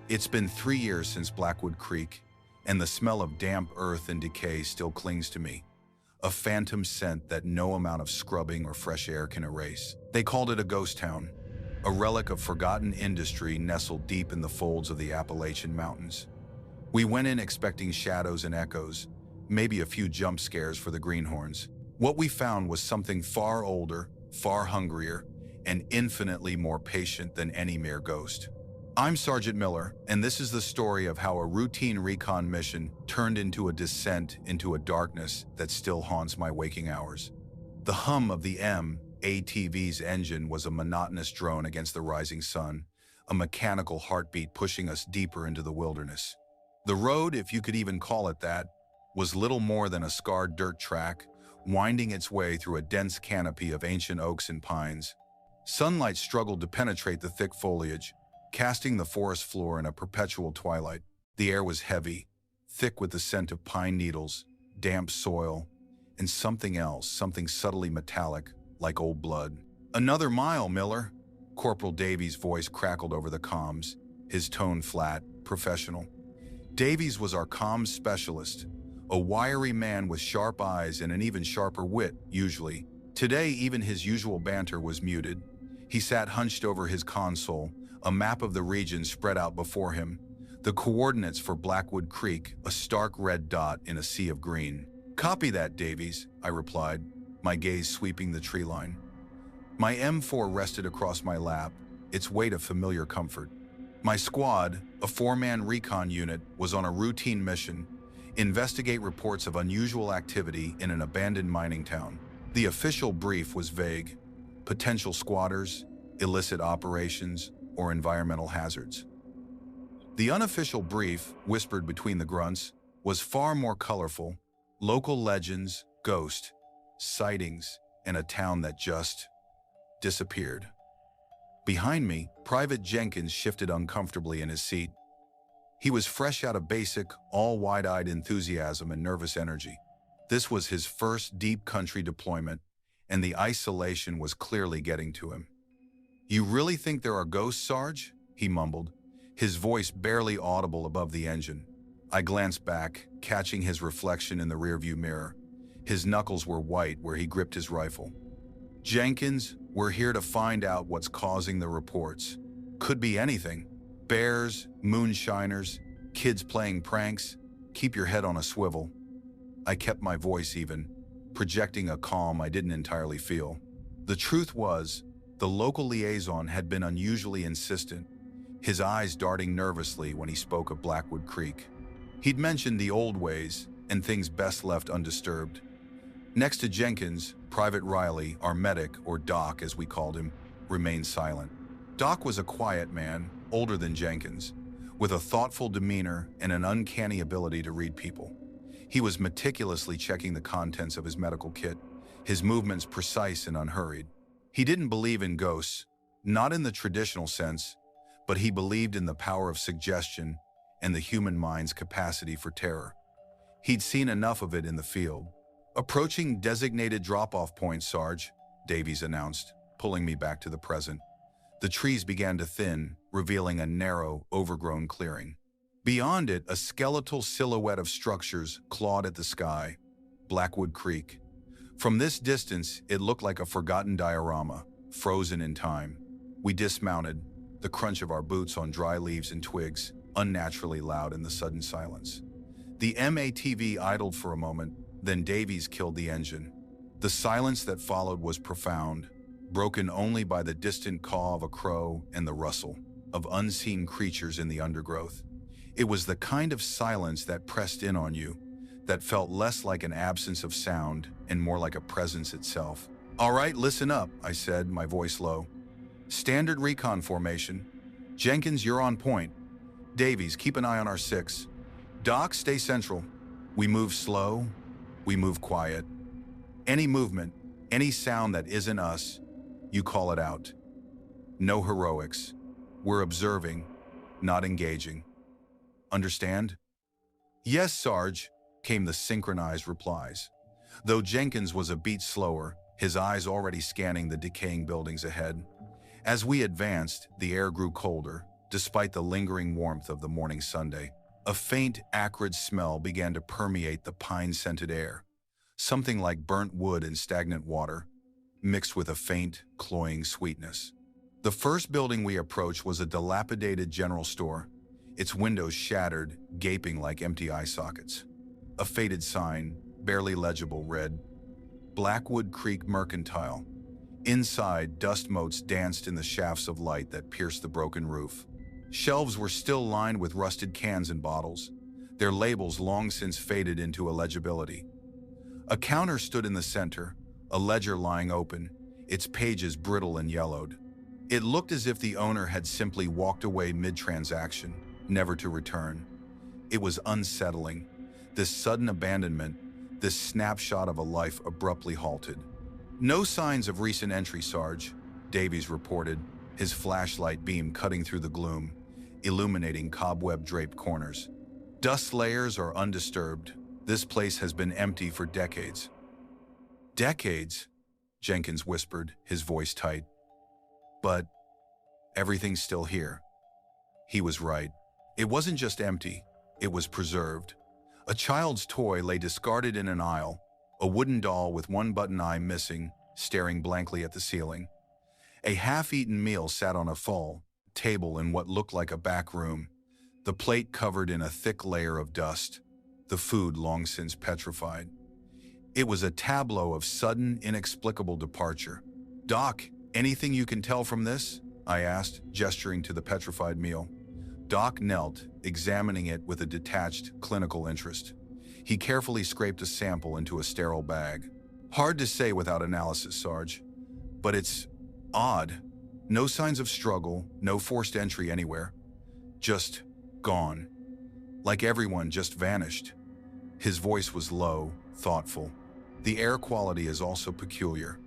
It's been 3 years since Blackwood Creek, and the smell of damp earth and decay still clings to me, a phantom scent that no amount of scrubbing or fresh air can erase. They called it a ghost town, a relic of forgotten industry nestled deep in the folds of the Appalachian Mountains. We went in expecting shadows and echoes, maybe a few jump scares for the greenhorns. What we found was something far older, far hungrier, and infinitely more patient than any mere ghost. I'm Sergeant Miller, and this is the story of how a routine recon mission turned into a descent into a darkness that still haunts my waking hours. The hum of the MATV's engine was a monotonous drone against the rising sun, a mechanical heartbeat pushing us deeper into the wilderness. The road, if you could even call it that, was little more than a scarred dirt track, winding its way through a dense canopy of ancient oaks and pines. Sunlight struggled to penetrate the thick foliage, casting the forest floor in a perpetual twilight. The air was heavy, thick with the scent of pine needles, damp soil, and something else, something subtly metallic, like old blood. "Another mile, Miller," Corporal Davies' voice crackled over the comms, his tone flat, professional. Davies was our comms specialist, a wiry man with sharp eyes and an even sharper wit, usually. Today, even his usual banter was muted. He sat hunched over his console, a map of the region spread out before him, the coordinates for Blackwood Creek, a stark red dot in a sea of green. "Copy that, Davies," I replied, my gaze sweeping the tree line. My M4 rested across my lap, its weight a familiar comfort. My squad, a 4-man recon unit, was on a routine mission: investigate reports of unusual activity in an abandoned mining town. The official brief was vague: potential squatters, illicit operations, or environmental hazards. The unofficial brief, whispered between the grunts, was far more colorful: local legends, ghost sightings, and a town that just disappeared. Behind me, Private Jenkins shifted uncomfortably in his seat. He was fresh out of basic, all wide-eyed enthusiasm and nervous energy. This was his first deep country deployment, and the isolation was clearly getting to him. "You really think there are ghosts, Sarge?" he mumbled, his voice barely audible above the engine. I glanced back, catching his reflection in the rearview mirror. His knuckles were white where he gripped his rifle. "Jenkins, we're here to find out what's causing the reports. Could be anything. Bears, moonshiners, kids playing pranks. Keep your head on a swivel." I kept my voice even, projecting a calm I didn't entirely feel. The truth was, the local liaison had been unusually insistent, his eyes darting nervously when he spoke of Blackwood Creek. He'd mentioned the old ways and things best left undisturbed. Next to Jenkins, Private Riley, our medic, or Doc as we called him, remained silent. Doc was a quiet man, older than Jenkins, with a thoughtful demeanor and an uncanny ability to read people. He was meticulously checking the contents of his medical kit, his movements precise and unhurried. He didn't believe in ghosts, not in the traditional sense, but he believed in the power of suggestion and the human mind's capacity for terror. He'd seen enough of it in the field. "Approaching designated drop-off point, Sarge," Davies announced, pulling me back to the present. The trees began to thin, revealing a narrow, overgrown clearing. Beyond it, a skeletal silhouette of structures clawed at the sky: Blackwood Creek. From this distance, it looked like a forgotten diorama, frozen in time. We dismounted, the crunch of our boots on dry leaves and twigs unnaturally loud in the sudden silence. The MATV idled for a moment, then Davies killed the engine. The silence that followed was profound, broken only by the distant caw of a crow and the rustle of unseen creatures in the undergrowth. It was the kind of silence that pressed in on you, that felt less like an absence of sound and more like a presence itself. "All right, listen up," I said, my voice low. "Standard recon formation. Jenkins, you're on point. Davies, keep an eye on our 6. Doc, stay central. We move slow, we move quiet. Any movement, any sound that isn't us, you call it out. No heroics. We're observing, not engaging. Understand?" "Yes, Sarge," came the synchronized replies. Though Jenkins was a beat slower, his eyes already scanning the decaying buildings ahead. As we advanced, the air grew colder, despite the lingering warmth of the morning Sunday. A faint, acrid smell began to permeate the pine-scented air, something like burnt wood and stagnant water, mixed with a faint, cloying sweetness. The first building we approached was a dilapidated general store, its windows shattered, gaping like empty eye sockets. A faded sign, barely legible, read, "Blackwood Creek Mercantile." Inside, dust motes danced in the shafts of light that pierced the broken roof. Shelves were still lined with rusted cans and bottles, their labels long since faded into illegibility. A counter stood in the center, a ledger lying open, its pages brittle and yellowed. It looked as if the owner had simply walked away mid-transaction, never to return. It was unsettling. This sudden abandonment, this snapshot of a life abruptly halted. "No signs of recent entry, Sarge," Davies reported, his flashlight beam cutting through the gloom, illuminating cobweb-draped corners. "Dust layers are undisturbed. This place has been empty for decades." "Decades?" Jenkins whispered, his voice tight. "But everything's still here." He was right. It wasn't just empty, it was preserved. A child's toy lay discarded in an aisle, a wooden doll with one button eye missing, staring blankly at the ceiling. A half-eaten meal sat on a full table in what looked like a back room, the plate covered in a thick layer of dust, the food long since petrified. It was a tableau of sudden, inexplicable departure. "Doc, anything you can tell from this?" I asked, gesturing to the petrified meal. Doc knelt, examining it with a detached, clinical interest. He carefully scraped a sample into a sterile bag. "Hard to say without analysis, Sarge. But it's odd. No signs of struggle, no forced entry anywhere. Just gone. Like everyone just vanished." His voice was low, thoughtful. "The air quality is also peculiar.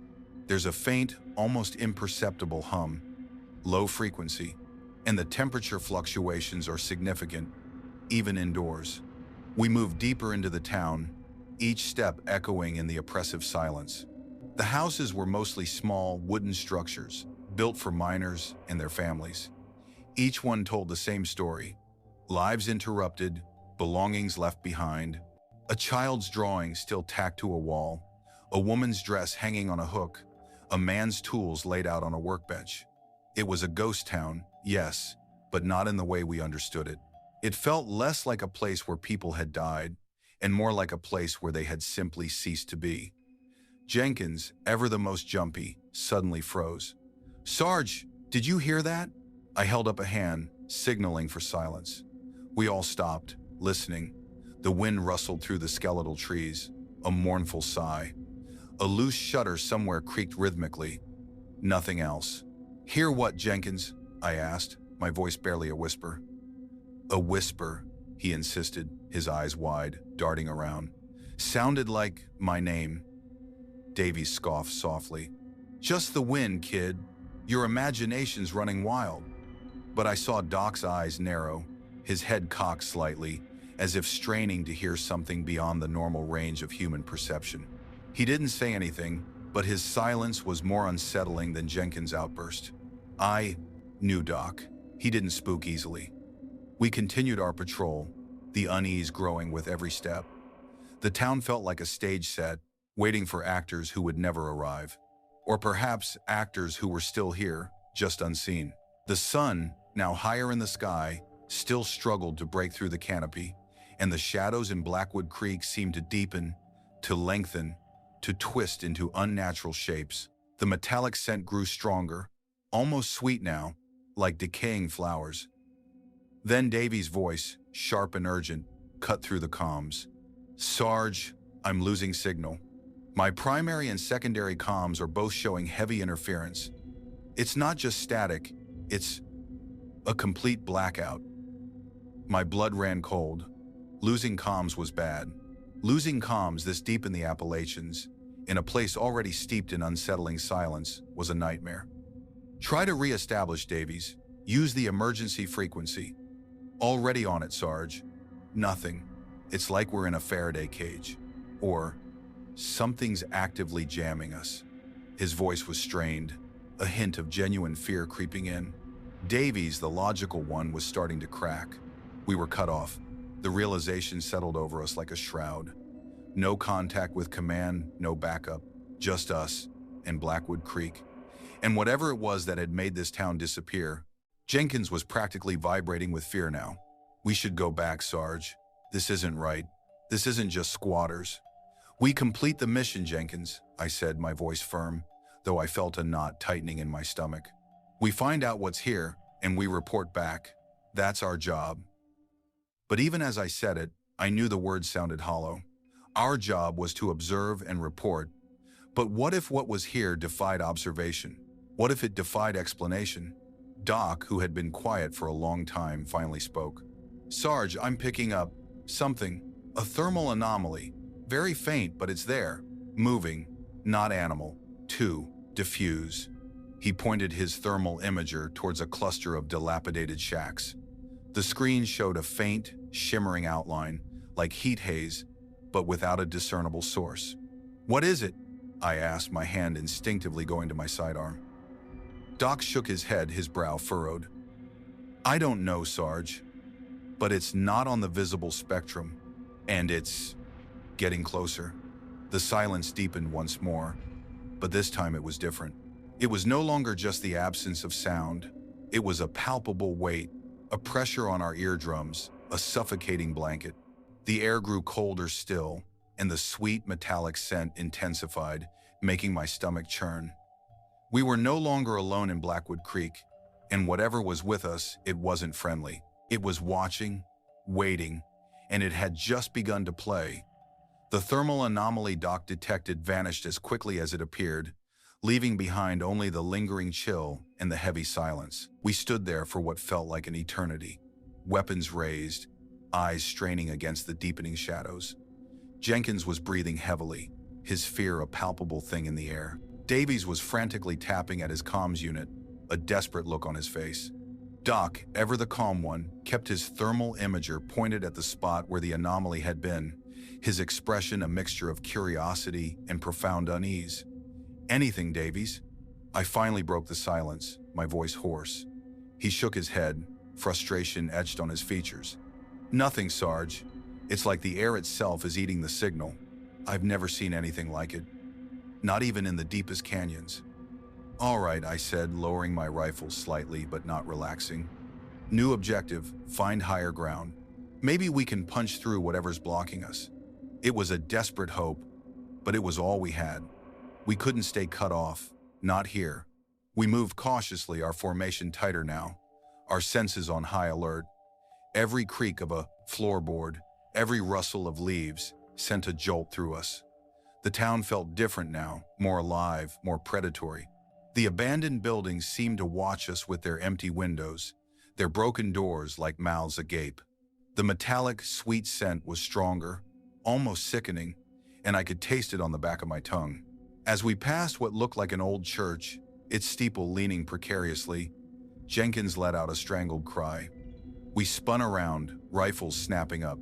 There's a faint, almost imperceptible hum, low frequency, and the temperature fluctuations are significant, even indoors." We moved deeper into the town, each step echoing in the oppressive silence. The houses were mostly small, wooden structures, built for miners and their families. Each one told the same story: lives interrupted, belongings left behind, a child's drawing still tacked to a wall, a woman's dress hanging on a hook, a man's tools laid out on a workbench. It was a ghost town, yes, but not in the way we understood it. It felt less like a place where people had died, and more like a place where they had simply ceased to be. Jenkins, ever the most jumpy, suddenly froze. "Sarge, did you hear that?" I held up a hand, signaling for silence. We all stopped, listening. The wind rustled through the skeletal trees, a mournful sigh. A loose shutter somewhere creaked rhythmically. Nothing else. "Hear what, Jenkins?" I asked, my voice barely a whisper. "A whisper," he insisted, his eyes wide, darting around. "Sounded like my name." Davies scoffed softly. "Just the wind, kid. Your imagination's running wild." But I saw Doc's eyes narrow, his head cocked slightly, as if straining to hear something beyond the normal range of human perception. He didn't say anything, but his silence was more unsettling than Jenkins' outburst. I knew Doc. He didn't spook easily. We continued our patrol, the unease growing with every step. The town felt like a stage set, waiting for actors who would never arrive. Or perhaps actors who were still here, just unseen. The sun, now higher in the sky, still struggled to break through the canopy, and the shadows in Blackwood Creek seemed to deepen, to lengthen, to twist into unnatural shapes. The metallic scent grew stronger, almost sweet now, like decaying flowers. Then Davies' voice, sharp and urgent, cut through the comms. "Sarge, I'm losing signal. My primary and secondary comms are both showing heavy interference. It's not just static, it's a complete blackout." My blood ran cold. Losing comms was bad. Losing comms this deep in the Appalachians, in a place already steeped in unsettling silence, was a nightmare. "Try to re-establish, Davies. Use the emergency frequency." "Already on it, Sarge." "Nothing. It's like we're in a Faraday cage. Or something's actively jamming us." His voice was strained, a hint of genuine fear creeping in. Davies, the logical one, was starting to crack. We were cut off. The realization settled over us like a shroud. No contact with command, no backup, just us and Blackwood Creek. And whatever it was that had made this town disappear, Jenkins was practically vibrating with fear now. We should go back, Sarge. This isn't right. This isn't just squatters. We complete the mission, Jenkins, I said, my voice firm, though I felt a knot tightening in my stomach. We find out what's here, and we report back. That's our job. But even as I said it, I knew the words sounded hollow. Our job was to observe and report. But what if what was here defied observation? What if it defied explanation? Doc, who had been quiet for a long time, finally spoke. Sarge, I'm picking up something, a thermal anomaly. Very faint, but it's there. Moving, not animal. 2. Diffuse. He pointed his thermal imager towards a cluster of dilapidated shacks. The screen showed a faint, shimmering outline, like heat haze, but without a discernible source. What is it? I asked, my hand instinctively going to my sidearm. Doc shook his head, his brow furrowed. I don't know, Sarge, but it's not on the visible spectrum, and it's getting closer. The silence deepened once more, but this time it was different. It was no longer just the absence of sound. It was a palpable weight, a pressure on our eardrums, a suffocating blanket. The air grew colder still, and the sweet metallic scent intensified, making my stomach churn. We were no longer alone in Blackwood Creek, and whatever was with us, it wasn't friendly. It was watching, waiting, and it had just begun to play. The thermal anomaly Doc detected vanished as quickly as it appeared, leaving behind only the lingering chill and the heavy silence. We stood there for what felt like an eternity, weapons raised, eyes straining against the deepening shadows. Jenkins was breathing heavily, his fear a palpable thing in the air. Davies was frantically tapping at his comms unit, a desperate look on his face. Doc, ever the calm one, kept his thermal imager pointed at the spot where the anomaly had been, his expression a mixture of curiosity and profound unease. Anything, Davies? I finally broke the silence, my voice hoarse. He shook his head, frustration etched on his features. Nothing, Sarge. It's like the air itself is eating the signal. I've never seen anything like it. Not even in the deepest canyons. All right, I said, lowering my rifle slightly but not relaxing. New objective, find higher ground. Maybe we can punch through whatever's blocking us. It was a desperate hope, but it was all we had. We couldn't stay cut off, not here. We moved cautiously, our formation tighter now, our senses on high alert. Every creak of a floorboard, every rustle of leaves sent a jolt through us. The town felt different now, more alive, more predatory. The abandoned buildings seemed to watch us with their empty windows, their broken doors like mouths agape. The metallic, sweet scent was stronger, almost sickening, and I could taste it on the back of my tongue. As we passed what looked like an old church, its steeple leaning precariously, Jenkins let out a strangled cry. We spun around, rifles snapping up.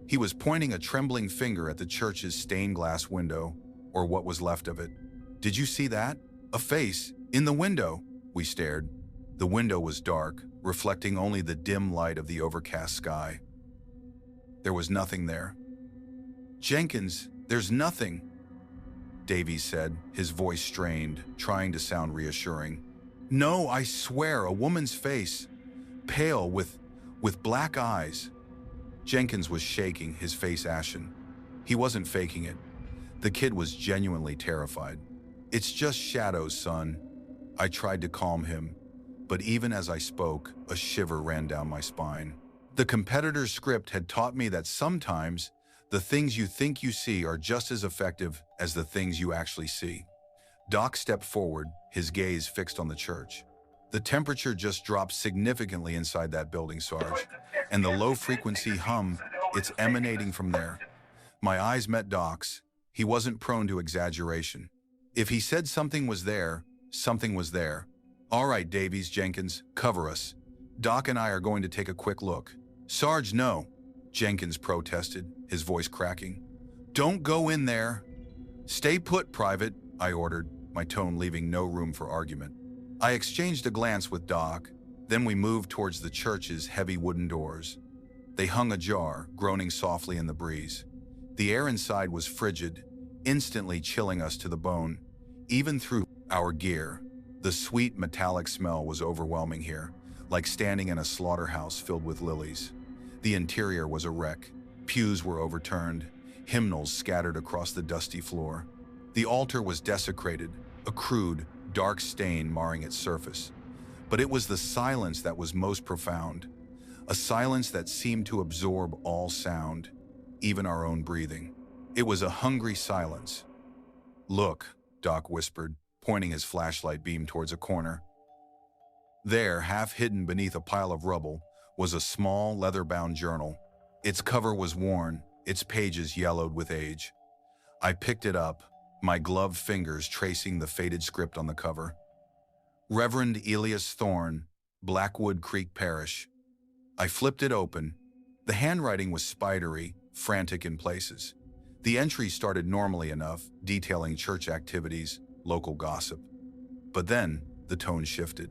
He was pointing a trembling finger at the church's stained glass window, or what was left of it. Did you see that? A face, in the window. We stared. The window was dark, reflecting only the dim light of the overcast sky. There was nothing there. Jenkins, there's nothing, Davies said, his voice strained, trying to sound reassuring. No, I swear, a woman's face, pale with black eyes. Jenkins was shaking, his face ashen. He wasn't faking it. The kid was genuinely terrified. It's just shadows, son. I tried to calm him, but even as I spoke, a shiver ran down my spine. The competitor's script had taught me that sometimes the things you think you see are just as effective as the things you actually see. Doc stepped forward, his gaze fixed on the church. The temperature just dropped significantly inside that building, Sarge, and the low-frequency hum, it's emanating from there. My eyes met Doc's. He wasn't prone to exaggeration. If he said something was there, something was there. All right, Davies, Jenkins, cover us. Doc and I are going to take a quick look. Sarge, no, Jenkins protested, his voice cracking. Don't go in there. Stay put, Private, I ordered, my tone leaving no room for argument. I exchanged a glance with Doc, Then we moved towards the church's heavy wooden doors. They hung ajar, groaning softly in the breeze. The air inside was frigid, instantly chilling us to the bone. Even through our gear, the sweet metallic smell was overwhelming here, like standing in a slaughterhouse filled with lilies. The interior was a wreck. Pews were overturned, hymnals scattered across the dusty floor. The altar was desecrated, a crude, dark stain marring its surface. But it was the silence that was most profound, a silence that seemed to absorb all sound, even our own breathing. It was a hungry silence. "Look," Doc whispered, pointing his flashlight beam towards a corner. There, half hidden beneath a pile of rubble, was a small, leather-bound journal. Its cover was worn, its pages yellowed with age. I picked it up, my gloved fingers tracing the faded script on the cover. Reverend Elias Thorne, Blackwood Creek Parish. I flipped it open. The handwriting was spidery, frantic in places. The entries started normally enough, detailing church activities, local gossip. But then, the tone shifted.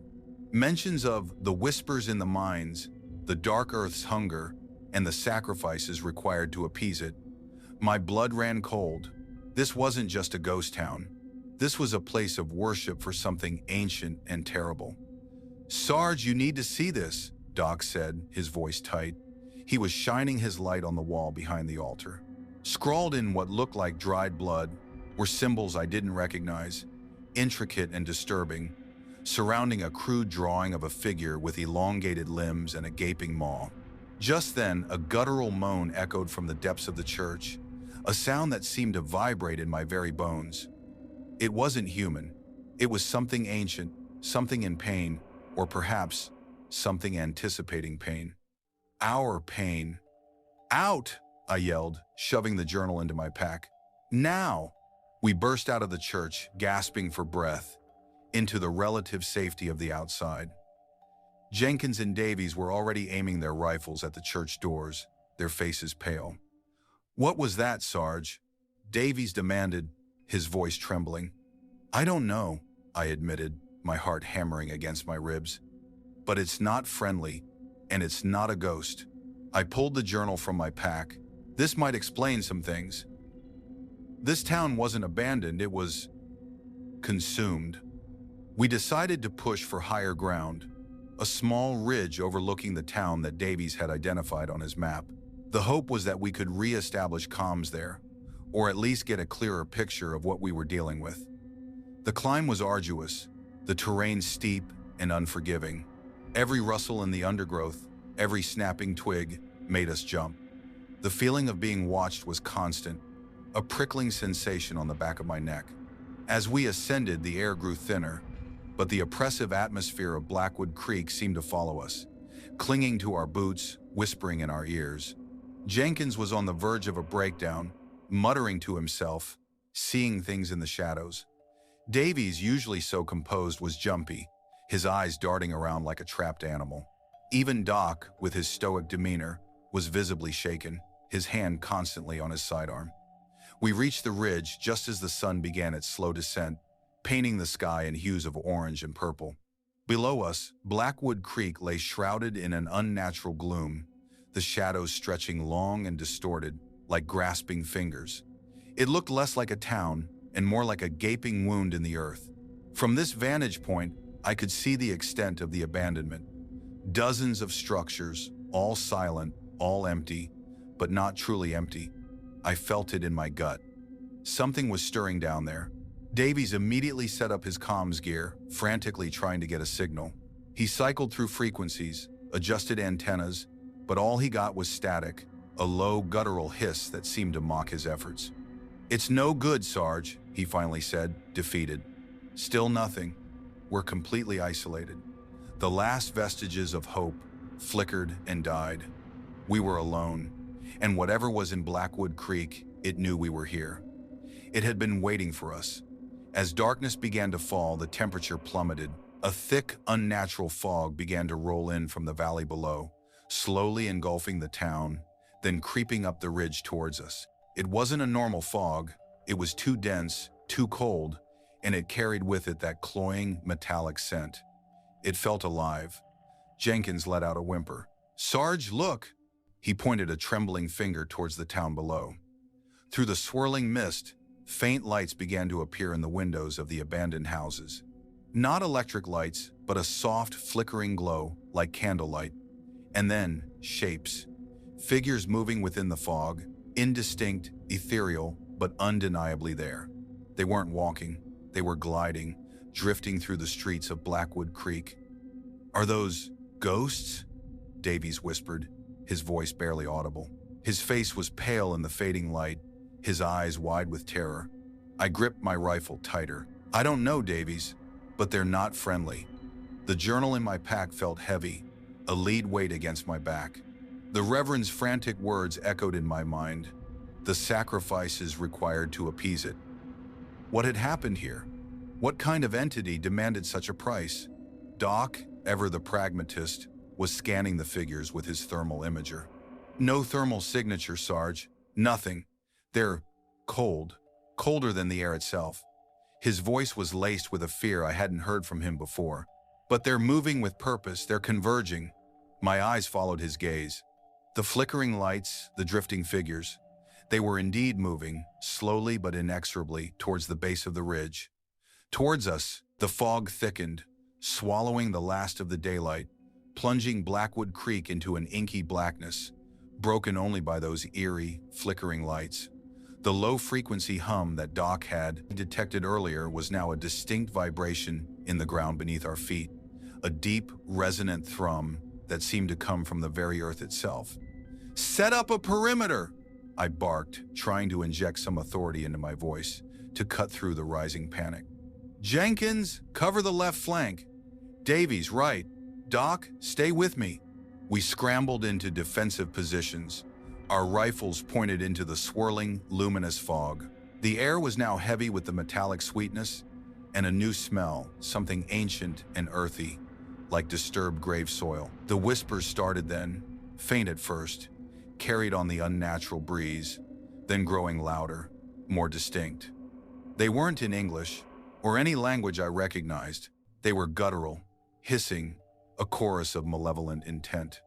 Mentions of the whispers in the mines, the dark earth's hunger, and the sacrifices required to appease it. My blood ran cold. This wasn't just a ghost town. This was a place of worship for something ancient and terrible. "Sarge, you need to see this," Doc said, his voice tight. He was shining his light on the wall behind the altar. Scrawled in what looked like dried blood were symbols I didn't recognize, intricate and disturbing, surrounding a crude drawing of a figure with elongated limbs and a gaping maw. Just then, a guttural moan echoed from the depths of the church, a sound that seemed to vibrate in my very bones. It wasn't human. It was something ancient, something in pain, or perhaps something anticipating pain. Our pain. "Out!" I yelled, shoving the journal into my pack. "Now!" We burst out of the church, gasping for breath, into the relative safety of the outside. Jenkins and Davies were already aiming their rifles at the church doors, their faces pale. "What was that, Sarge?" Davies demanded, his voice trembling. "I don't know," I admitted, my heart hammering against my ribs. "But it's not friendly, and it's not a ghost." I pulled the journal from my pack. This might explain some things. This town wasn't abandoned, it was consumed. We decided to push for higher ground, a small ridge overlooking the town that Davies had identified on his map. The hope was that we could re-establish comms there, or at least get a clearer picture of what we were dealing with. The climb was arduous, the terrain steep and unforgiving. Every rustle in the undergrowth, every snapping twig, made us jump. The feeling of being watched was constant, a prickling sensation on the back of my neck. As we ascended, the air grew thinner, but the oppressive atmosphere of Blackwood Creek seemed to follow us, clinging to our boots, whispering in our ears. Jenkins was on the verge of a breakdown, muttering to himself, seeing things in the shadows. Davies, usually so composed, was jumpy, his eyes darting around like a trapped animal. Even Doc, with his stoic demeanor, was visibly shaken, his hand constantly on his sidearm. We reached the ridge just as the sun began its slow descent, painting the sky in hues of orange and purple. Below us, Blackwood Creek lay shrouded in an unnatural gloom, the shadows stretching long and distorted, like grasping fingers. It looked less like a town and more like a gaping wound in the earth. From this vantage point, I could see the extent of the abandonment. Dozens of structures, all silent, all empty, but not truly empty. I felt it in my gut. Something was stirring down there. Davies immediately set up his comms gear, frantically trying to get a signal. He cycled through frequencies, adjusted antennas, but all he got was static, a low, guttural hiss that seemed to mock his efforts. "It's no good, Sarge," he finally said, defeated. "Still nothing. We're completely isolated." The last vestiges of hope flickered and died. We were alone, and whatever was in Blackwood Creek, it knew we were here. It had been waiting for us. As darkness began to fall, the temperature plummeted. A thick, unnatural fog began to roll in from the valley below, slowly engulfing the town, then creeping up the ridge towards us. It wasn't a normal fog. It was too dense, too cold, and it carried with it that cloying, metallic scent. It felt alive, Jenkins let out a whimper. "Sarge, look!" He pointed a trembling finger towards the town below. Through the swirling mist, faint lights began to appear in the windows of the abandoned houses. Not electric lights, but a soft, flickering glow, like candlelight. And then, shapes. Figures moving within the fog, indistinct, ethereal, but undeniably there. They weren't walking, they were gliding, drifting through the streets of Blackwood Creek. "Are those ghosts?" Davies whispered, his voice barely audible. His face was pale in the fading light, his eyes wide with terror. I gripped my rifle tighter. "I don't know, Davies, but they're not friendly." The journal in my pack felt heavy, a lead weight against my back. The Reverend's frantic words echoed in my mind, the sacrifices required to appease it. What had happened here? What kind of entity demanded such a price? Doc, ever the pragmatist, was scanning the figures with his thermal imager. "No thermal signature, Sarge. Nothing. They're cold, colder than the air itself." His voice was laced with a fear I hadn't heard from him before. "But they're moving with purpose, they're converging." My eyes followed his gaze. The flickering lights, the drifting figures. They were indeed moving, slowly but inexorably, towards the base of the ridge. Towards us, the fog thickened, swallowing the last of the daylight, plunging Blackwood Creek into an inky blackness, broken only by those eerie, flickering lights. The low-frequency hum that Doc had detected earlier was now a distinct vibration in the ground beneath our feet, a deep, resonant thrum that seemed to come from the very earth itself. "Set up a perimeter!" I barked, trying to inject some authority into my voice to cut through the rising panic. "Jenkins, cover the left flank. Davies, right. Doc, stay with me." We scrambled into defensive positions, our rifles pointed into the swirling, luminous fog. The air was now heavy with the metallic sweetness and a new smell, something ancient and earthy, like disturbed grave soil. The whispers started then, faint at first, carried on the unnatural breeze, then growing louder, more distinct. They weren't in English, or any language I recognized. They were guttural, hissing, a chorus of malevolent intent.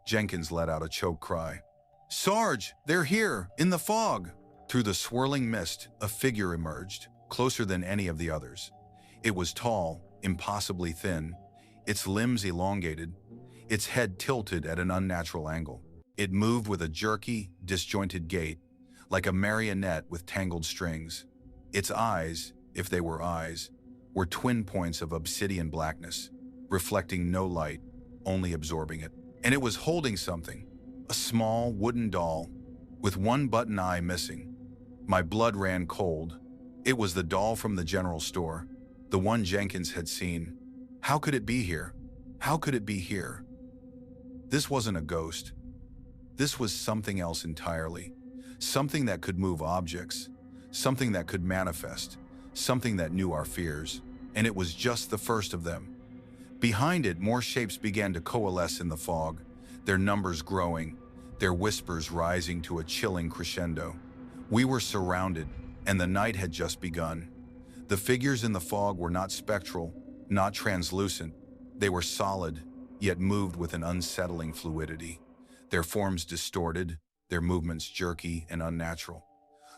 Jenkins let out a choked cry. "Sarge, they're here, in the fog!" Through the swirling mist, a figure emerged, closer than any of the others. It was tall, impossibly thin, its limbs elongated, its head tilted at an unnatural angle. It moved with a jerky, disjointed gait, like a marionette with tangled strings. Its eyes, if they were eyes, were twin points of obsidian blackness, reflecting no light, only absorbing it. And it was holding something, a small wooden doll, with one button eye missing. My blood ran cold. It was the doll from the general store, the one Jenkins had seen. How could it be here? How could it be here? This wasn't a ghost. This was something else entirely. Something that could move objects, something that could manifest, something that knew our fears. And it was just the first of them. Behind it, more shapes began to coalesce in the fog, their numbers growing, their whispers rising to a chilling crescendo. We were surrounded, and the night had just begun. The figures in the fog were not spectral, not translucent. They were solid, yet moved with an unsettling fluidity. Their forms distorted, their movements jerky and unnatural.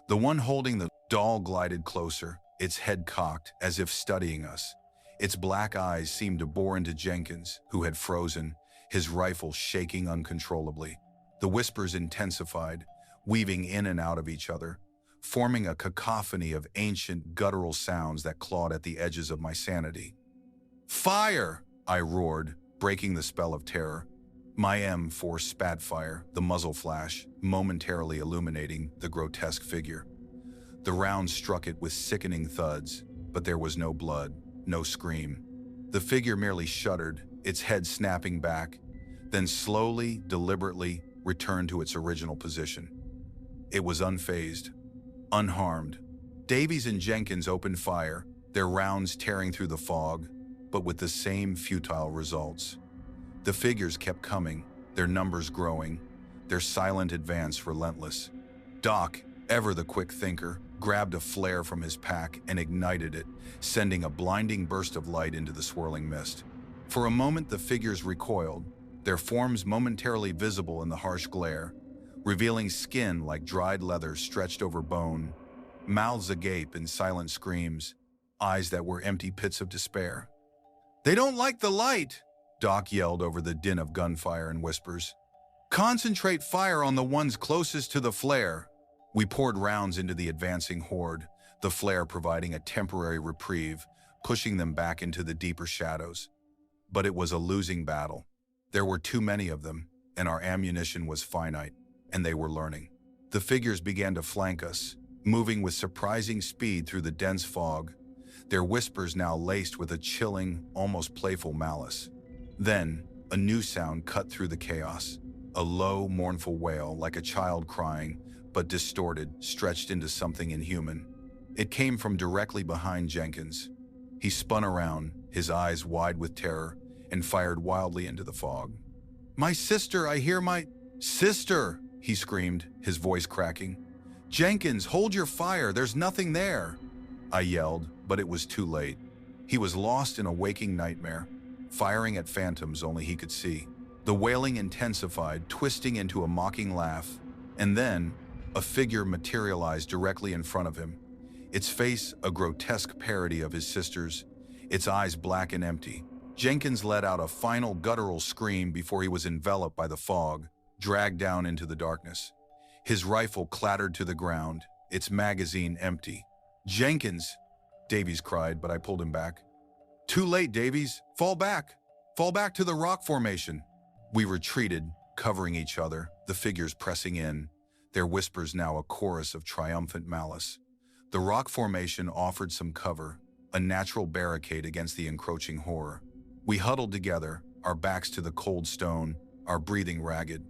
The one holding the doll glided closer, its head cocked as if studying us. Its black eyes seemed to bore into Jenkins, who had frozen, his rifle shaking uncontrollably. The whispers intensified, weaving in and out of each other, forming a cacophony of ancient, guttural sounds that clawed at the edges of my sanity. "Fire!" I roared, breaking the spell of terror. My M4 spat fire, the muzzle flash, momentarily illuminating the grotesque figure. The round struck it with sickening thuds, but there was no blood, no scream. The figure merely shuddered, its head snapping back, then slowly, deliberately returned to its original position. It was unfazed, unharmed. Davies and Jenkins opened fire, their rounds tearing through the fog, but with the same futile results. The figures kept coming, their numbers growing, their silent advance relentless. Doc, ever the quick thinker, grabbed a flare from his pack and ignited it, sending a blinding burst of light into the swirling mist. For a moment, the figures recoiled, their forms momentarily visible in the harsh glare, revealing skin like dried leather stretched over bone, mouths agape in silent screams, eyes that were empty pits of despair. "They don't like the light!" Doc yelled over the din of gunfire and whispers. "Concentrate fire on the ones closest to the flare." We poured rounds into the advancing horde, the flare providing a temporary reprieve, pushing them back into the deeper shadows. But it was a losing battle. There were too many of them, and our ammunition was finite, and they were learning. The figures began to flank us, moving with surprising speed through the dense fog, their whispers now laced with a chilling, almost playful malice. Then, a new sound cut through the chaos, a low, mournful wail like a child crying, but distorted, stretched into something inhuman. It came from directly behind Jenkins. He spun around, his eyes wide with terror, and fired wildly into the fog. "My sister, I hear my sister!" he screamed, his voice cracking. "Jenkins, hold your fire, there's nothing there!" I yelled, but it was too late. He was lost in a waking nightmare, firing at phantoms only he could see. The wailing intensified, twisting into a mocking laugh, and then a figure materialized directly in front of him, its face a grotesque parody of his sister's, its eyes black and empty. Jenkins let out a final guttural scream before he was enveloped by the fog, dragged down into the darkness. His rifle clattered to the ground, its magazine empty. "Jenkins!" Davies cried, but I pulled him back. "Too late, Davies! Fall back! Fall back to the rock formation!" We retreated, covering each other, the figures pressing in, their whispers now a chorus of triumphant malice. The rock formation offered some cover, a natural barricade against the encroaching horror. We huddled together, our backs to the cold stone, our breathing ragged.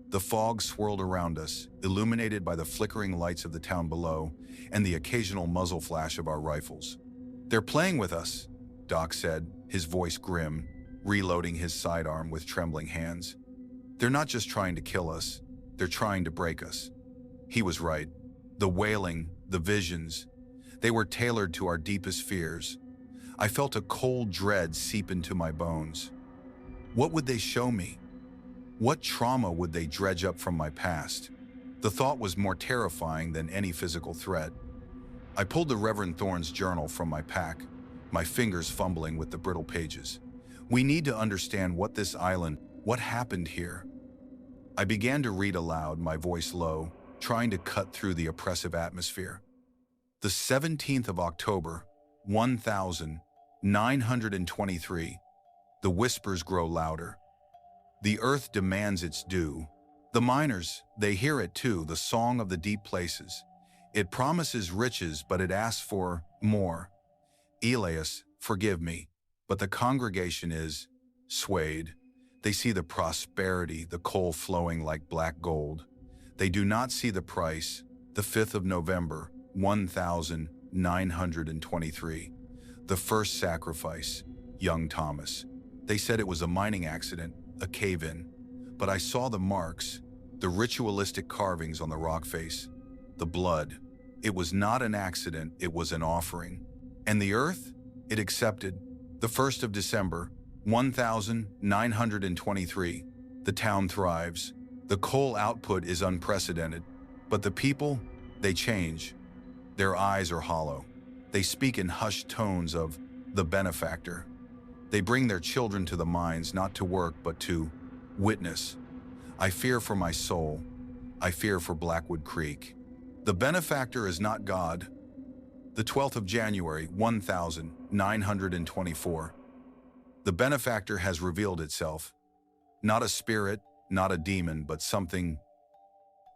The fog swirled around us, illuminated by the flickering lights of the town below and the occasional muzzle flash of our rifles. "They're playing with us," Doc said, his voice grim, reloading his sidearm with trembling hands. "They're not just trying to kill us, they're trying to break us." He was right. The wailing, the visions, they were tailored to our deepest fears. I felt a cold dread seep into my bones. What would they show me? What trauma would they dredge up from my past? The thought was more terrifying than any physical threat. I pulled the Reverend Thorne's journal from my pack, my fingers fumbling with the brittle pages. "We need to understand what this island, what happened here." I began to read aloud, my voice low, trying to cut through the oppressive atmosphere. "The 17th of October, 1923. The whispers grow louder. The earth demands its due. The miners, they hear it too, the song of the deep places. It promises riches, but it asks for more. Elias, forgive me, but the congregation is swayed. They see the prosperity, the coal flowing like black gold. They do not see the price, the 5th of November, 1923. The first sacrifice, young Thomas. They said it was a mining accident, a cave-in. But I saw the marks, the ritualistic carvings on the rock face, the blood. It was not an accident, it was an offering. And the earth? It accepted. The 1st of December, 1923. The town thrives. The coal output is unprecedented. But the people, they change. Their eyes are hollow. They speak in hushed tones of the benefactor. They bring their children to the mines, not to work, but to witness. I fear for my soul. I fear for Blackwood Creek. The benefactor is not God. The 12th of January, 1924. The benefactor has revealed itself. Not a spirit, not a demon, but something.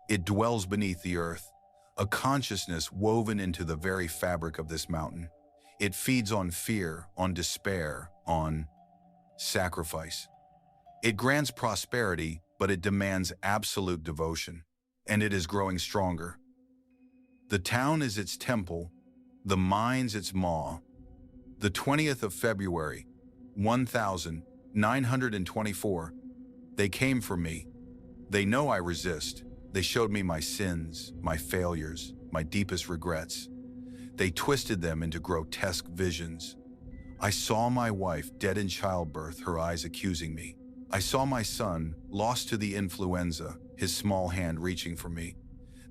It dwells beneath the earth, a consciousness woven into the very fabric of this mountain. It feeds on fear, on despair, on sacrifice. It grants prosperity, but it demands absolute devotion, and it is growing stronger. The town is its temple, the mines its maw. The 20th of February, 1924. They came for me. They know I resist. They showed me my sins, my failures, my deepest regrets. They twisted them into grotesque visions. I saw my wife dead in childbirth, her eyes accusing me. I saw my son lost to the influenza, his small hand reaching for me.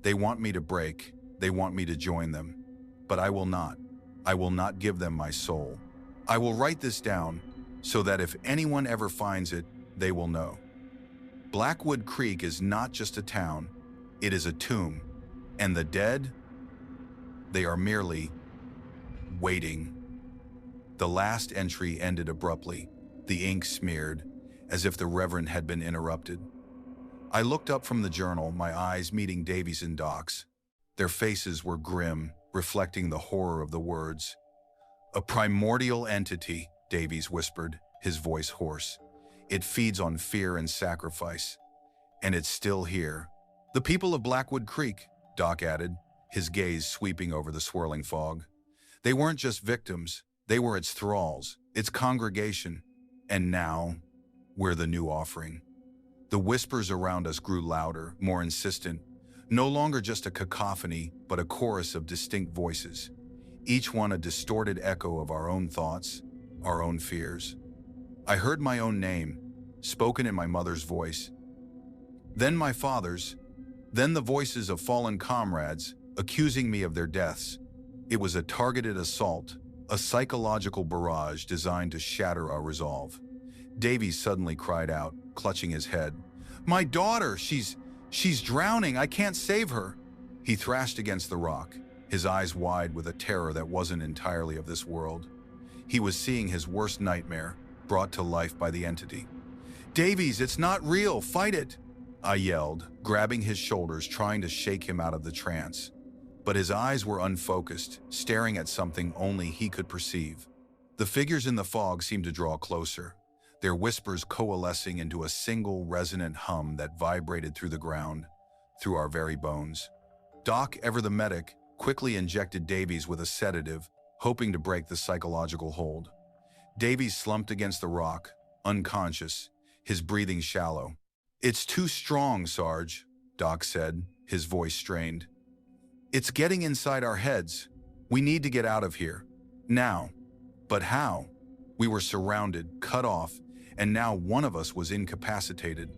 They want me to break. They want me to join them. But I will not. I will not give them my soul. I will write this down so that if anyone ever finds it, they will know. Blackwood Creek is not just a town, it is a tomb. And the dead, they are merely waiting. The last entry ended abruptly, the ink smeared, as if the Reverend had been interrupted. I looked up from the journal, my eyes meeting Davies and Doc's. Their faces were grim, reflecting the horror of the words. "A primordial entity," Davies whispered, his voice hoarse. "It feeds on fear and sacrifice. And it's still here." "The people of Blackwood Creek," Doc added, his gaze sweeping over the swirling fog. "They weren't just victims, they were its thralls, its congregation. And now, we're the new offering." The whispers around us grew louder, more insistent, no longer just a cacophony, but a chorus of distinct voices, each one a distorted echo of our own thoughts, our own fears. I heard my own name, spoken in my mother's voice, then my father's, then the voices of fallen comrades accusing me of their deaths. It was a targeted assault, a psychological barrage designed to shatter our resolve. Davies suddenly cried out, clutching his head. "My daughter, she's drowning, I can't save her." He thrashed against the rock, his eyes wide with a terror that wasn't entirely of this world. He was seeing his worst nightmare, brought to life by the entity. "Davies, it's not real, fight it!" I yelled, grabbing his shoulders, trying to shake him out of the trance. But his eyes were unfocused, staring at something only he could perceive. The figures in the fog seemed to draw closer, their whispers coalescing into a single resonant hum that vibrated through the ground, through our very bones. Doc, ever the medic, quickly injected Davies with a sedative, hoping to break the psychological hold. Davies slumped against the rock, unconscious, his breathing shallow. "It's too strong, Sarge," Doc said, his voice strained. "It's getting inside our heads. We need to get out of here. Now." But how? We were surrounded, cut off, and now one of us was incapacitated.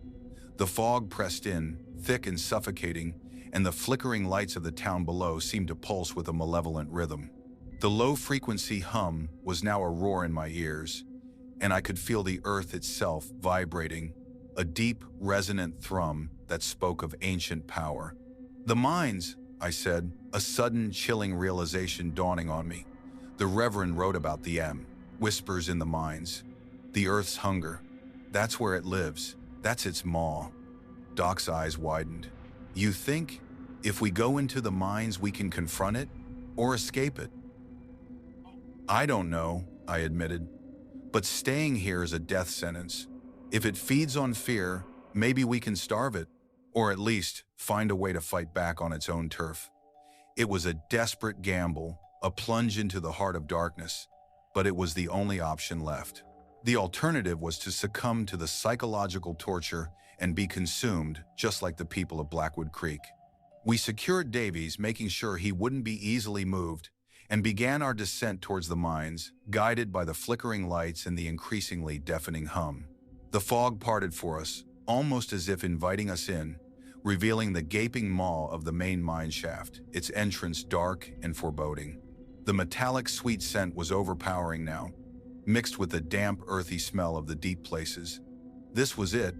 The fog pressed in, thick and suffocating, and the flickering lights of the town below seemed to pulse with a malevolent rhythm. The low-frequency hum was now a roar in my ears, and I could feel the earth itself vibrating, a deep, resonant thrum that spoke of ancient power. "The mines," I said, a sudden, chilling realization dawning on me. The Reverend wrote about the whispers in the mines. The earth's hunger. That's where it lives. That's its maw. Doc's eyes widened. "You think, if we go into the mines we can confront it, or escape it?" "I don't know," I admitted. "But staying here is a death sentence. If it feeds on fear, maybe we can starve it, or at least find a way to fight back on its own turf." It was a desperate gamble, a plunge into the heart of darkness, but it was the only option left. The alternative was to succumb to the psychological torture and be consumed, just like the people of Blackwood Creek. We secured Davies, making sure he wouldn't be easily moved, and began our descent towards the mines, guided by the flickering lights and the increasingly deafening hum. The fog parted for us, almost as if inviting us in, revealing the gaping maw of the main mine shaft, its entrance dark and foreboding. The metallic sweet scent was overpowering now, mixed with the damp, earthy smell of the deep places. This was it,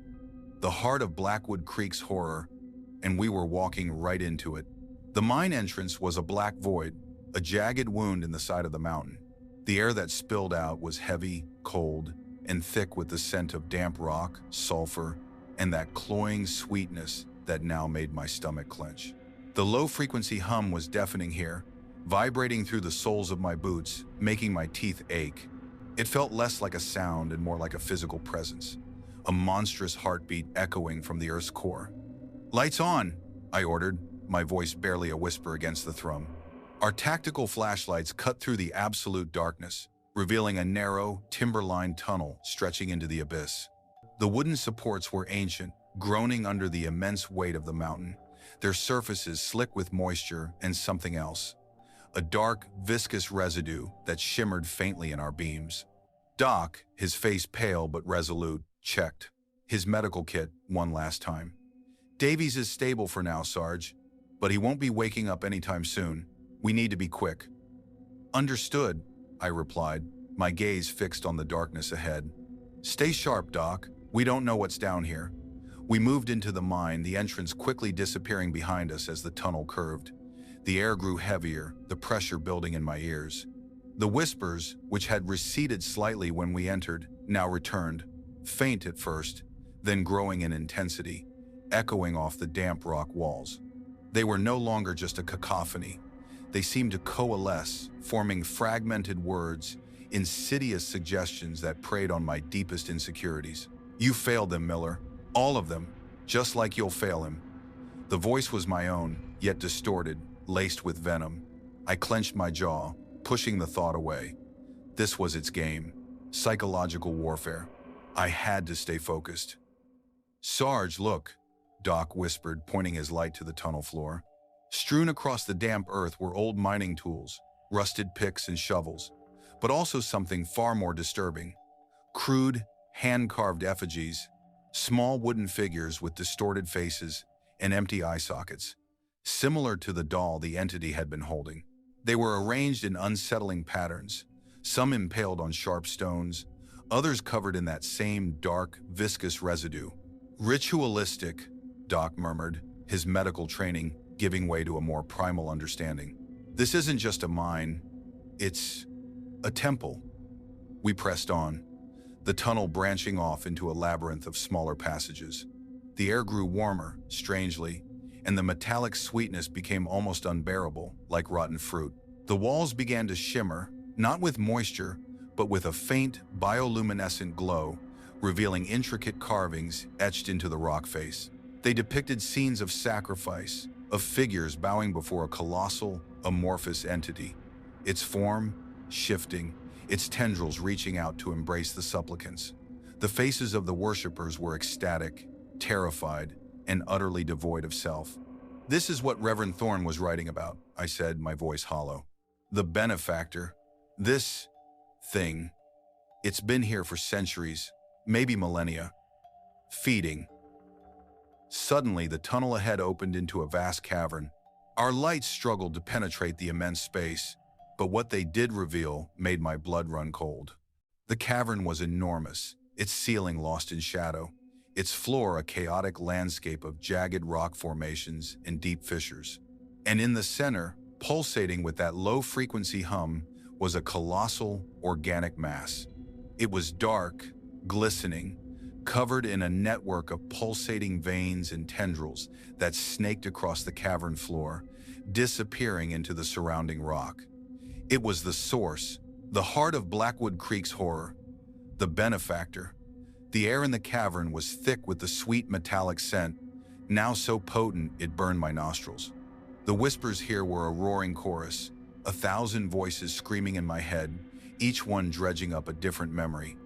the heart of Blackwood Creek's horror, and we were walking right into it. The mine entrance was a black void, a jagged wound in the side of the mountain. The air that spilled out was heavy, cold, and thick with the scent of damp rock, sulfur, and that cloying sweetness that now made my stomach clench. The low-frequency hum was deafening here, vibrating through the soles of my boots, making my teeth ache. It felt less like a sound and more like a physical presence, a monstrous heartbeat echoing from the Earth's core. "Lights on," I ordered, my voice barely a whisper against the thrum. Our tactical flashlights cut through the absolute darkness, revealing a narrow, timber-lined tunnel stretching into the abyss. The wooden supports were ancient, groaning under the immense weight of the mountain, their surfaces slick with moisture and something else. a dark, viscous residue that shimmered faintly in our beams. Doc, his face pale but resolute, checked. His medical kit, one last time. Davies is stable for now, Sarge, but he won't be waking up anytime soon. We need to be quick. Understood, I replied, my gaze fixed on the darkness ahead. Stay sharp, Doc. We don't know what's down here. We moved into the mine, the entrance quickly disappearing behind us as the tunnel curved. The air grew heavier, the pressure building in my ears. The whispers, which had receded slightly when we entered, now returned, faint at first, then growing in intensity, echoing off the damp rock walls. They were no longer just a cacophony. They seemed to coalesce, forming fragmented words, insidious suggestions that preyed on my deepest insecurities. You failed them, Miller. All of them, just like you'll fail him. The voice was my own, yet distorted, laced with venom. I clenched my jaw, pushing the thought away. This was its game, psychological warfare. I had to stay focused. Sarge, look, Doc whispered, pointing his light to the tunnel floor. Strewn across the damp earth were old mining tools, rusted picks and shovels, but also something far more disturbing. Crude, hand-carved effigies, small wooden figures with distorted faces and empty eye sockets, similar to the doll the entity had been holding. They were arranged in unsettling patterns, some impaled on sharp stones, others covered in that same dark, viscous residue. Ritualistic, Doc murmured, his medical training giving way to a more primal understanding. This isn't just a mine, it's a temple. We pressed on, the tunnel branching off into a labyrinth of smaller passages. The air grew warmer, strangely, and the metallic sweetness became almost unbearable, like rotten fruit. The walls began to shimmer, not with moisture, but with a faint, bioluminescent glow, revealing intricate carvings etched into the rock face. They depicted scenes of sacrifice, of figures bowing before a colossal, amorphous entity, its form shifting, its tendrils reaching out to embrace the supplicants. The faces of the worshippers were ecstatic, terrified, and utterly devoid of self. This is what Reverend Thorne was writing about, I said, my voice hollow. The benefactor, this thing, it's been here for centuries, maybe millennia, feeding. Suddenly, the tunnel ahead opened into a vast cavern. Our lights struggled to penetrate the immense space, but what they did reveal made my blood run cold. The cavern was enormous, its ceiling lost in shadow, its floor a chaotic landscape of jagged rock formations and deep fissures. And in the center, pulsating with that low-frequency hum, was a colossal, organic mass. It was dark, glistening, covered in a network of pulsating veins and tendrils that snaked across the cavern floor, disappearing into the surrounding rock. It was the source, the heart of Blackwood Creek's horror, the benefactor. The air in the cavern was thick with the sweet metallic scent, now so potent it burned my nostrils. The whispers here were a roaring chorus, 1,000 voices screaming in my head, each one dredging up a different memory,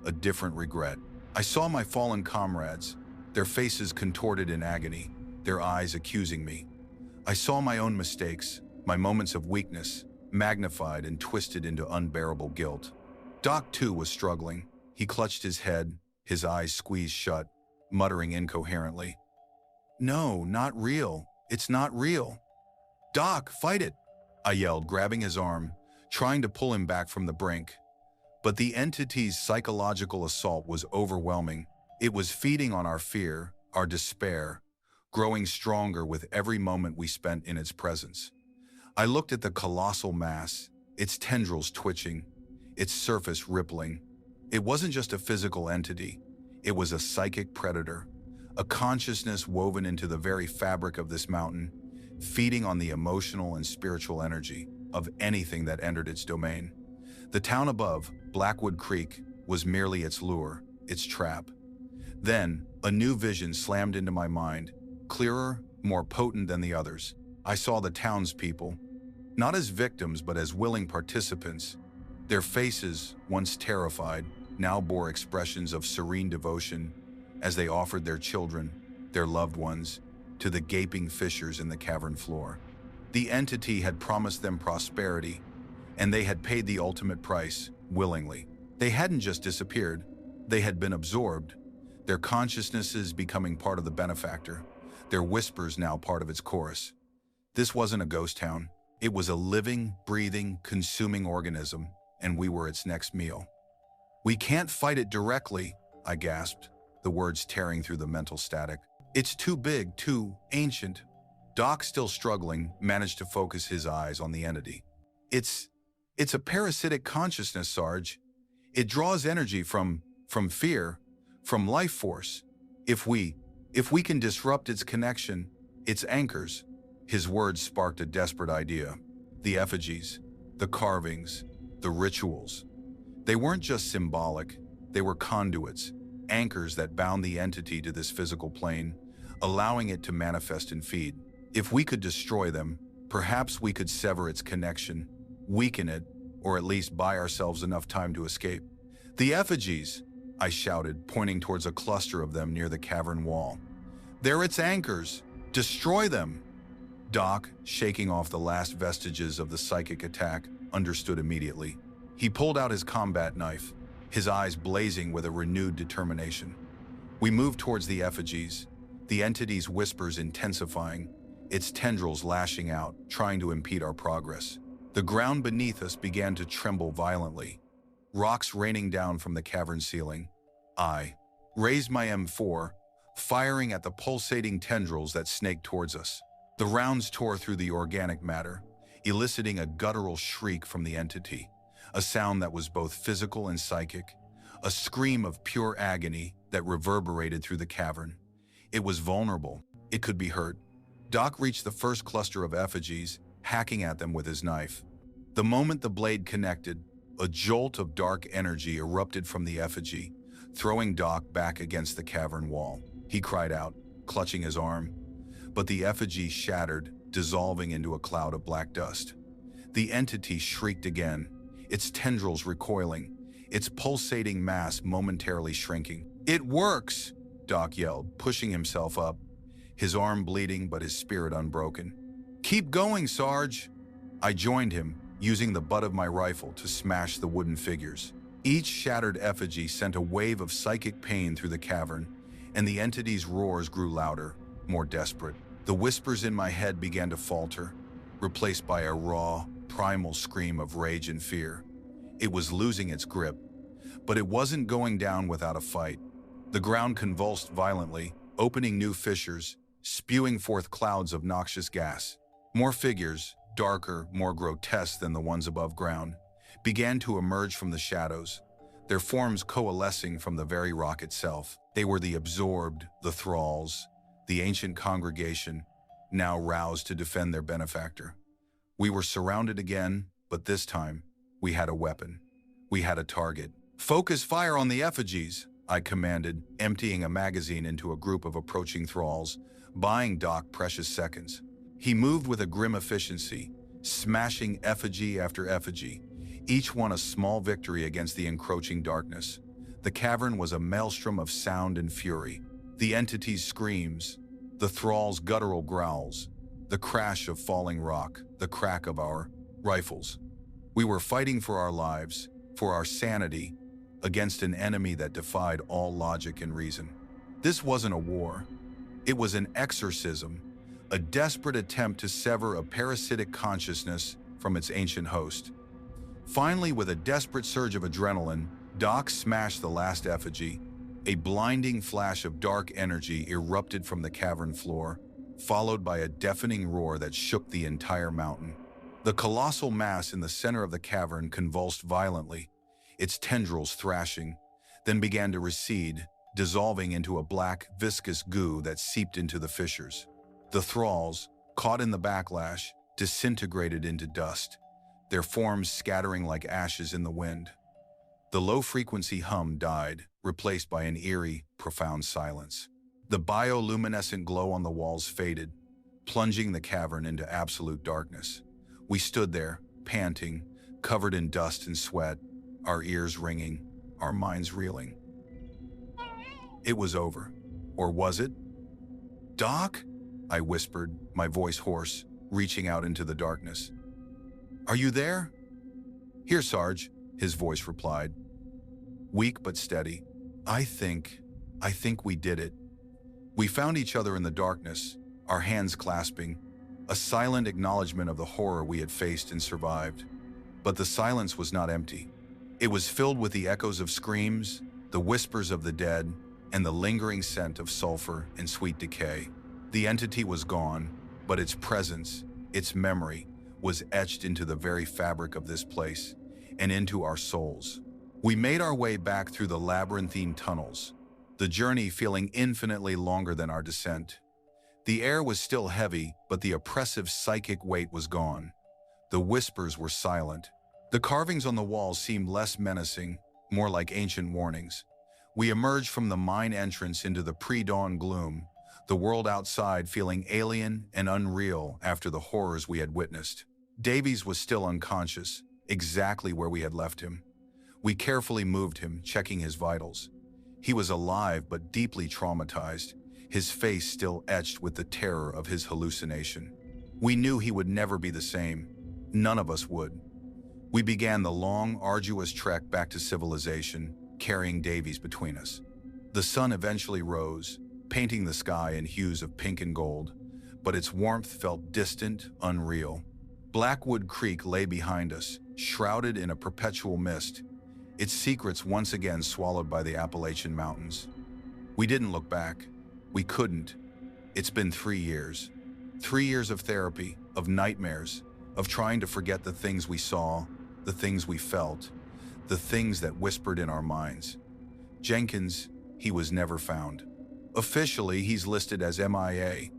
a different regret. I saw my fallen comrades, their faces contorted in agony, their eyes accusing me. I saw my own mistakes, my moments of weakness, magnified and twisted into unbearable guilt. Doc, too, was struggling. He clutched his head, his eyes squeezed shut, muttering incoherently. No, not real. It's not real. Doc, fight it, I yelled, grabbing his arm, trying to pull him back from the brink. But the entity's psychological assault was overwhelming. It was feeding on our fear, our despair, growing stronger with every moment we spent in its presence. I looked at the colossal mass, its tendrils twitching, its surface rippling. It wasn't just a physical entity. It was a psychic predator, a consciousness woven into the very fabric of this mountain, feeding on the emotional and spiritual energy of anything that entered its domain. The town above, Blackwood Creek, was merely its lure, its trap. Then, a new vision slammed into my mind, clearer, more potent than the others. I saw the townspeople, not as victims but as willing participants. Their faces, once terrified, now bore expressions of serene devotion as they offered their children, their loved ones, to the gaping fissures in the cavern floor. The entity had promised them prosperity, and they had paid the ultimate price, willingly. They hadn't just disappeared, they had been absorbed, their consciousnesses becoming part of the benefactor, their whispers now part of its chorus. This wasn't a ghost town. It was a living, breathing, consuming organism, and we were its next meal. "We can't fight it directly," I gasped, the words tearing through the mental static. "It's too big, too ancient." Doc, still struggling, managed to focus his eyes on the entity. It's a parasitic consciousness, Sarge. It draws energy from fear, from life force. If we can disrupt its connection, its anchors." His words sparked a desperate idea. The effigies, the carvings, the rituals. They weren't just symbolic, they were conduits, anchors that bound the entity to this physical plane, allowing it to manifest and feed. If we could destroy them, perhaps we could sever its connection, weaken it, or at least buy ourselves enough time to escape. "The effigies!" I shouted, pointing towards a cluster of them near the cavern wall. "They're its anchors! Destroy them!" Doc, shaking off the last vestiges of the psychic attack, understood immediately. He pulled out his combat knife, his eyes blazing with a renewed determination. We moved towards the effigies, the entity's whispers intensifying, its tendrils lashing out, trying to impede our progress. The ground beneath us began to tremble violently, rocks raining down from the cavern ceiling. I raised my M4, firing at the pulsating tendrils that snaked towards us. The rounds tore through the organic matter, eliciting a guttural shriek from the entity, a sound that was both physical and psychic, a scream of pure agony that reverberated through the cavern. It was vulnerable. It could be hurt. Doc reached the first cluster of effigies, hacking at them with his knife. The moment the blade connected, a jolt of dark energy erupted from the effigy, throwing Doc back against the cavern wall. He cried out, clutching his arm. But the effigy shattered, dissolving into a cloud of black dust. The entity shrieked again, its tendrils recoiling, its pulsating mass momentarily shrinking. "It works!" Doc yelled, pushing himself up, his arm bleeding but his spirit unbroken. "Keep going, Sarge!" I joined him, using the butt of my rifle to smash the wooden figures. Each shattered effigy sent a wave of psychic pain through the cavern, and the entity's roars grew louder, more desperate. The whispers in my head began to falter, replaced by a raw, primal scream of rage and fear. It was losing its grip, but it wasn't going down without a fight. The ground convulsed violently, opening new fissures, spewing forth clouds of noxious gas. More figures, darker, more grotesque than the ones above ground, began to emerge from the shadows, their forms coalescing from the very rock itself. They were the absorbed, the thralls, the ancient congregation, now roused to defend their benefactor. We were surrounded again, but this time, we had a weapon. We had a target. "Focus fire on the effigies," I commanded, emptying a magazine into a group of approaching thralls, buying Doc precious seconds. He moved with a grim efficiency, smashing effigy after effigy, each one a small victory against the encroaching darkness. The cavern was a maelstrom of sound and fury. The entity's screams, the thrall's guttural growls, the crash of falling rock, the crack of our rifles. We were fighting for our lives, for our sanity, against an enemy that defied all logic and reason. This wasn't a war. It was an exorcism, a desperate attempt to sever a parasitic consciousness from its ancient host. Finally, with a desperate surge of adrenaline, Doc smashed the last effigy. A blinding flash of dark energy erupted from the cavern floor, followed by a deafening roar that shook the entire mountain. The colossal mass in the center of the cavern convulsed violently, its tendrils thrashing, then began to recede, dissolving into a black, viscous goo that seeped into the fissures. The thralls, caught in the backlash, disintegrated into dust, their forms scattering like ashes in the wind. The low-frequency hum died, replaced by an eerie, profound silence. The bioluminescent glow on the walls faded, plunging the cavern into absolute darkness. We stood there, panting, covered in dust and sweat, our ears ringing, our minds reeling. It was over. Or was it? "Doc?" I whispered, my voice hoarse. reaching out into the darkness. "Are you there?" "Here, Sarge," his voice replied, weak but steady. I think we did it." We found each other in the darkness, our hands clasping, a silent acknowledgement of the horror we had faced and survived. But the silence was not empty. It was filled with the echoes of screams, the whispers of the dead, and the lingering scent of sulfur and sweet decay. The entity was gone, but its presence, its memory, was etched into the very fabric of this place and into our souls. We made our way back through the labyrinthine tunnels, the journey feeling infinitely longer than our descent. The air was still heavy, but the oppressive psychic weight was gone. The whispers were silent. The carvings on the walls seemed less menacing, more like ancient warnings. We emerged from the mine entrance into the pre-dawn gloom, the world outside feeling alien and unreal after the horrors we had witnessed. Davies was still unconscious, exactly where we had left him. We carefully moved him, checking his vitals. He was alive but deeply traumatized, his face still etched with the terror of his hallucination. We knew he would never be the same. None of us would. We began the long, arduous trek back to civilization, carrying Davies between us. The sun eventually rose, painting the sky in hues of pink and gold, but its warmth felt distant, unreal. Blackwood Creek lay behind us, shrouded in a perpetual mist, its secrets once again swallowed by the Appalachian Mountains. We didn't look back. We couldn't. It's been 3 years. 3 years of therapy, of nightmares, of trying to forget the things we saw, the things we felt, the things that whispered in our minds. Jenkins, he was never found. Officially, he's listed as MIA.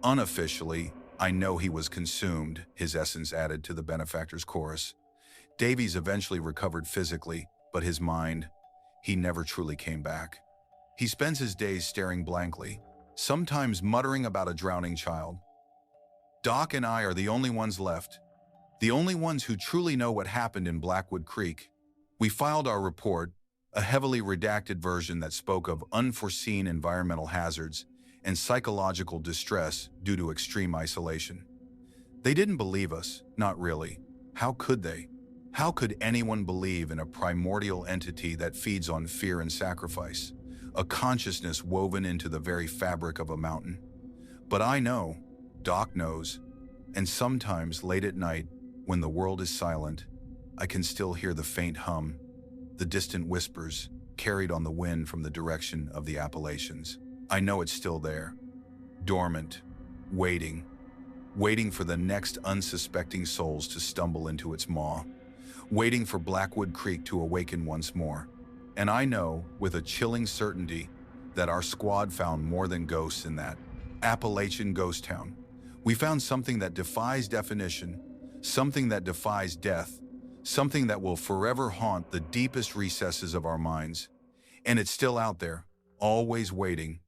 Unofficially, I know he was consumed, his essence added to the benefactor's chorus. Davies eventually recovered physically, but his mind, he never truly came back. He spends his days staring blankly, sometimes muttering about a drowning child. Doc and I are the only ones left, the only ones who truly know what happened in Blackwood Creek. We filed our report, a heavily redacted version that spoke of unforeseen environmental hazards and psychological distress due to extreme isolation. They didn't believe us, not really. How could they? How could anyone believe in a primordial entity that feeds on fear and sacrifice, a consciousness woven into the very fabric of a mountain? But I know, Doc knows, and sometimes late at night, when the world is silent, I can still hear the faint hum, the distant whispers carried on the wind from the direction of the Appalachians. I know it's still there, dormant, waiting for the next unsuspecting souls to stumble into its maw, waiting for Blackwood Creek to awaken once more. And I know, with a chilling certainty, that our squad found more than ghosts in that Appalachian ghost town. We found something that defies definition, something that defies death, something that will forever haunt the deepest recesses of our minds. And it's still out there, always waiting,